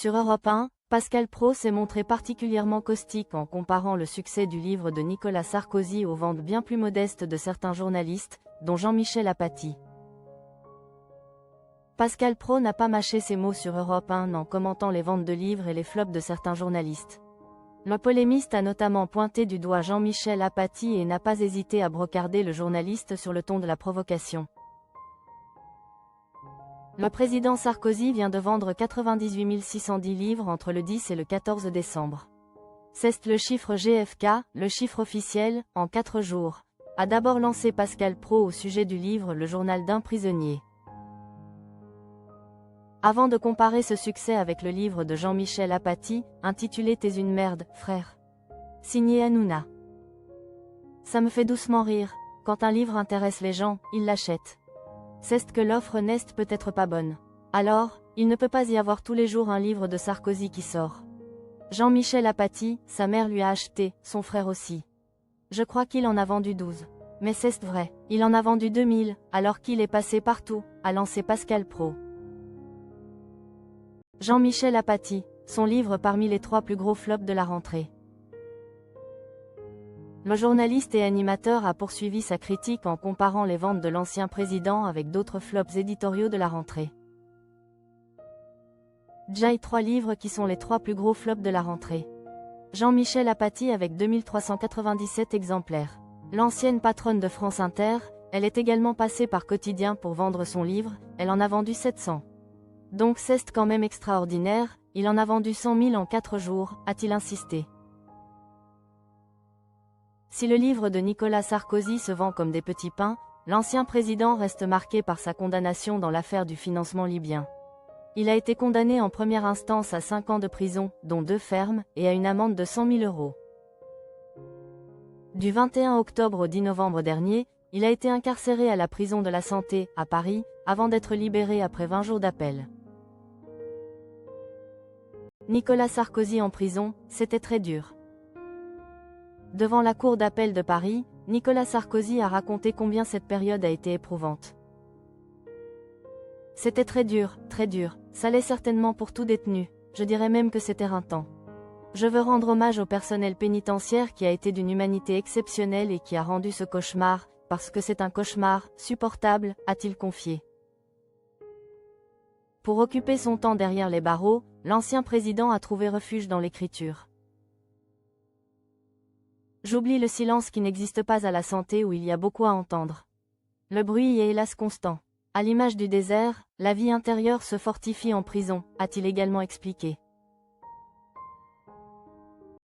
Sur Europe 1, Pascal Praud s'est montré particulièrement caustique en comparant le succès du livre de Nicolas Sarkozy aux ventes bien plus modestes de certains journalistes, dont Jean-Michel Apathy. Pascal Praud n'a pas mâché ses mots sur Europe 1 en commentant les ventes de livres et les flops de certains journalistes. Le polémiste a notamment pointé du doigt Jean-Michel Apathy et n'a pas hésité à brocarder le journaliste sur le ton de la provocation. Le président Sarkozy vient de vendre 98 610 livres entre le 10 et le 14 décembre. C'est le chiffre GFK, le chiffre officiel, en 4 jours, a d'abord lancé Pascal Praud au sujet du livre Le journal d'un prisonnier. Avant de comparer ce succès avec le livre de Jean-Michel Apathy, intitulé T'es une merde, frère. Signé Hanouna. Ça me fait doucement rire, quand un livre intéresse les gens, ils l'achètent. C'est que l'offre n'est peut-être pas bonne. Alors, il ne peut pas y avoir tous les jours un livre de Sarkozy qui sort. Jean-Michel Apathy, sa mère lui a acheté, son frère aussi. Je crois qu'il en a vendu 12. Mais c'est vrai, il en a vendu 2000, alors qu'il est passé partout, a lancé Pascal Praud. Jean-Michel Apathy, son livre parmi les 3 plus gros flops de la rentrée. Le journaliste et animateur a poursuivi sa critique en comparant les ventes de l'ancien président avec d'autres flops éditoriaux de la rentrée. Déjà 3 livres qui sont les 3 plus gros flops de la rentrée. Jean-Michel Apathy avec 2397 exemplaires. L'ancienne patronne de France Inter, elle est également passée par Quotidien pour vendre son livre, elle en a vendu 700. Donc c'est quand même extraordinaire, il en a vendu 100 000 en 4 jours, a-t-il insisté. Si le livre de Nicolas Sarkozy se vend comme des petits pains, l'ancien président reste marqué par sa condamnation dans l'affaire du financement libyen. Il a été condamné en première instance à 5 ans de prison, dont 2 fermes, et à une amende de 100 000 €. Du 21 octobre au 10 novembre dernier, il a été incarcéré à la prison de la Santé, à Paris, avant d'être libéré après 20 jours d'appel. Nicolas Sarkozy en prison, c'était très dur. Devant la cour d'appel de Paris, Nicolas Sarkozy a raconté combien cette période a été éprouvante. C'était très dur, ça l'est certainement pour tout détenu, je dirais même que c'était éreintant. Je veux rendre hommage au personnel pénitentiaire qui a été d'une humanité exceptionnelle et qui a rendu ce cauchemar, parce que c'est un cauchemar, supportable, a-t-il confié. Pour occuper son temps derrière les barreaux, l'ancien président a trouvé refuge dans l'écriture. J'oublie le silence qui n'existe pas à la Santé où il y a beaucoup à entendre. Le bruit est hélas constant. À l'image du désert, la vie intérieure se fortifie en prison, a-t-il également expliqué.